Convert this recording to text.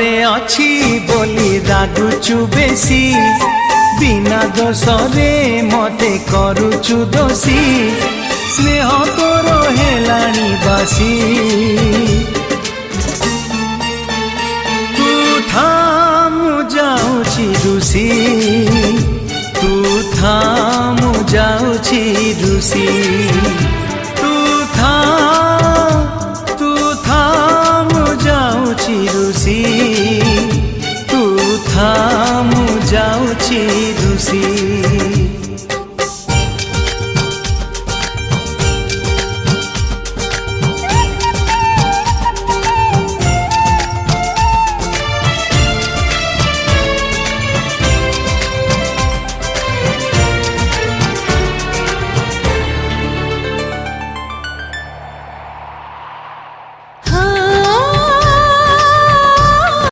ଘରେ ଅଛି ବୋଲି ରାଗୁଛୁ ବେଶୀ, ବିନା ଦୋଷରେ ମତେ କରୁଛୁ ଦୋଷୀ, ସ୍ନେହ ତୋର ହେଲାଣି ବାସି। ତୁ ଥା ମୁଁ ଯାଉଛି ରୁଷି, ତୁ ଥା ମୁଁ ଯାଉଛି ରୁଷି, ତୁ ଥା ମୁଁ ଯାଉଛି ରୁଷି, ତୁ ଥା ମୁଁ ଯାଉଛି